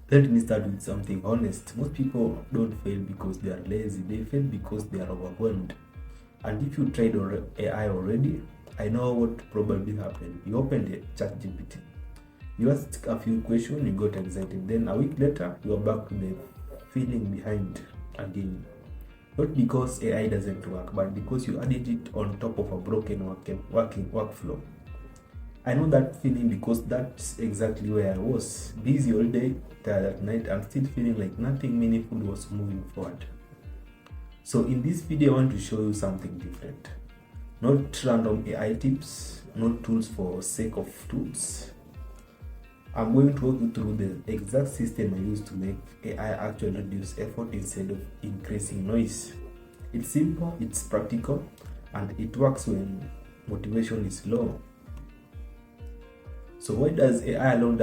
Let me start with something honest. Most people don't fail because they are lazy, they fail because they are overwhelmed. And if you tried AI already, I know what probably happened. You opened a ChatGPT. You asked a few questions, you got excited. Then a week later, you are back to the feeling behind again. Not because AI doesn't work, but because you added it on top of a broken working workflow. I know that feeling because that's exactly where I was. Busy all day, tired at night, and still feeling like nothing meaningful was moving forward. So in this video, I want to show you something different. Not random AI tips, not tools for sake of tools. I'm going to walk you through the exact system I use to make AI actually reduce effort instead of increasing noise. It's simple, it's practical, and it works when motivation is low. So why does AI alone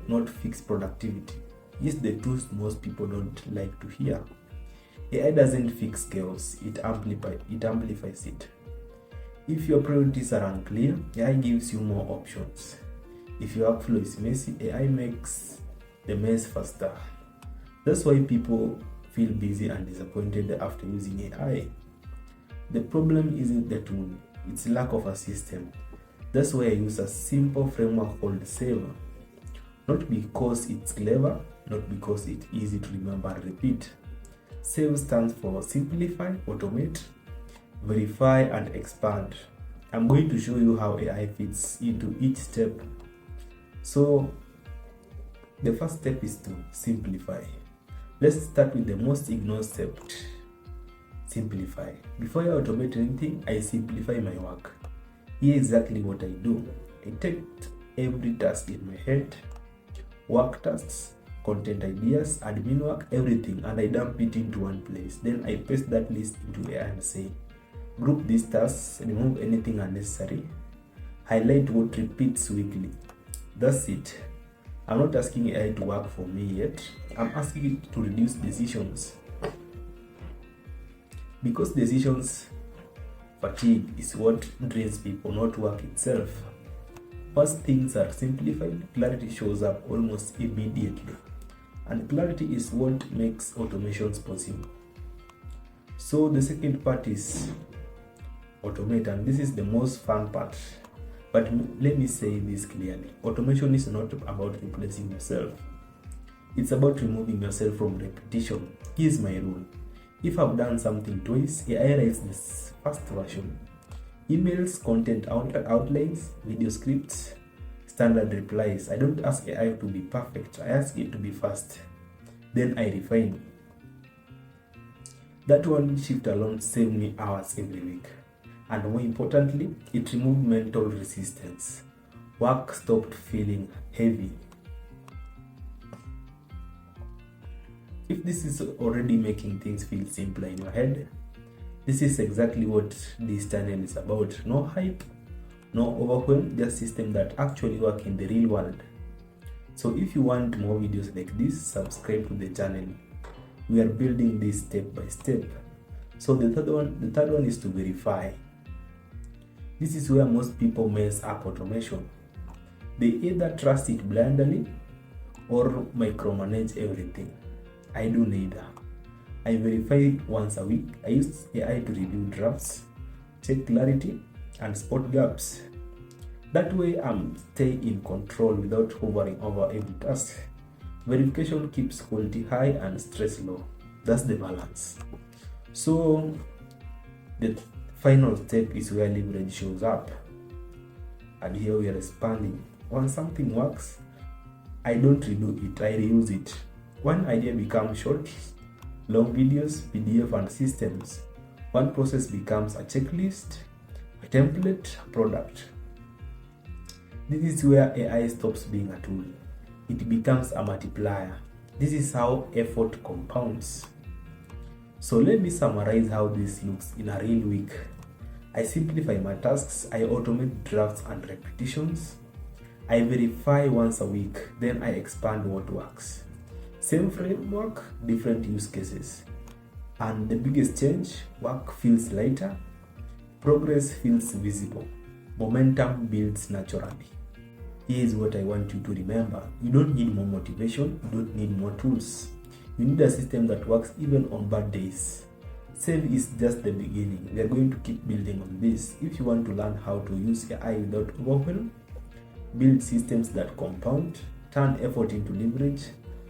not fix productivity? It's the truth most people don't like to hear. AI doesn't fix chaos, it amplifies it. If your priorities are unclear, AI gives you more options. If your workflow is messy, AI makes the mess faster. That's why people feel busy and disappointed after using AI. The problem isn't the tool, it's lack of a system. That's why I use a simple framework called SAVE. Not because it's clever, not because it's easy to remember and repeat. SAVE stands for Simplify, Automate, Verify, and Expand. I'm going to show you how AI fits into each step. So, the first step is to simplify. Let's start with the most ignored step. Simplify. Before I automate anything, I simplify my work. Here exactly what I do. I take every task in my head, work tasks, content ideas, admin work, everything, and I dump it into one place. Then I paste that list into AI and say, group these tasks, remove anything unnecessary, highlight what repeats weekly. That's it. I'm not asking AI to work for me yet. I'm asking it to reduce decisions. Because decisions fatigue is what drains people, not work itself. Once things are simplified, clarity shows up almost immediately. And clarity is what makes automations possible. So the second part is automate, and this is the most fun part. But let me say this clearly. Automation is not about replacing yourself. It's about removing yourself from repetition. Here's my rule. If I've done something twice, AI writes this first version. Emails, content outlines, video scripts, standard replies. I don't ask AI to be perfect. I ask it to be fast. Then I refine. That one shift alone saved me hours every week. And more importantly, it removed mental resistance. Work stopped feeling heavy. If this is already making things feel simpler in your head, this is exactly what this channel is about. No hype, no overwhelm, just systems that actually work in the real world. So if you want more videos like this, subscribe to the channel. We are building this step by step. So the third one is to verify. This is where most people mess up automation. They either trust it blindly or micromanage everything. I do neither. I verify it once a week. I use AI to review drafts, check clarity, and spot gaps. That way I'm staying in control without hovering over every task. Verification keeps quality high and stress low. That's the balance. So the final step is where leverage shows up. And here we are expanding. Once something works, I don't redo it, I reuse it. One idea becomes short, long videos, PDF, and systems. One process becomes a checklist, a template, a product. This is where AI stops being a tool. It becomes a multiplier. This is how effort compounds. So let me summarize how this looks in a real week. I simplify my tasks, I automate drafts and repetitions, I verify once a week, then I expand what works. Same framework, different use cases. And the biggest change, work feels lighter, progress feels visible, momentum builds naturally. Here is what I want you to remember. You don't need more motivation, you don't need more tools. You need a system that works even on bad days. Save is just the beginning. We are going to keep building on this. If you want to learn how to use AI without overwhelm, build systems that compound, turn effort into leverage,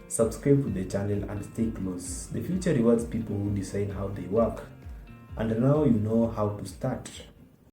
subscribe to the channel and stay close. The future rewards people who decide how they work. And now you know how to start.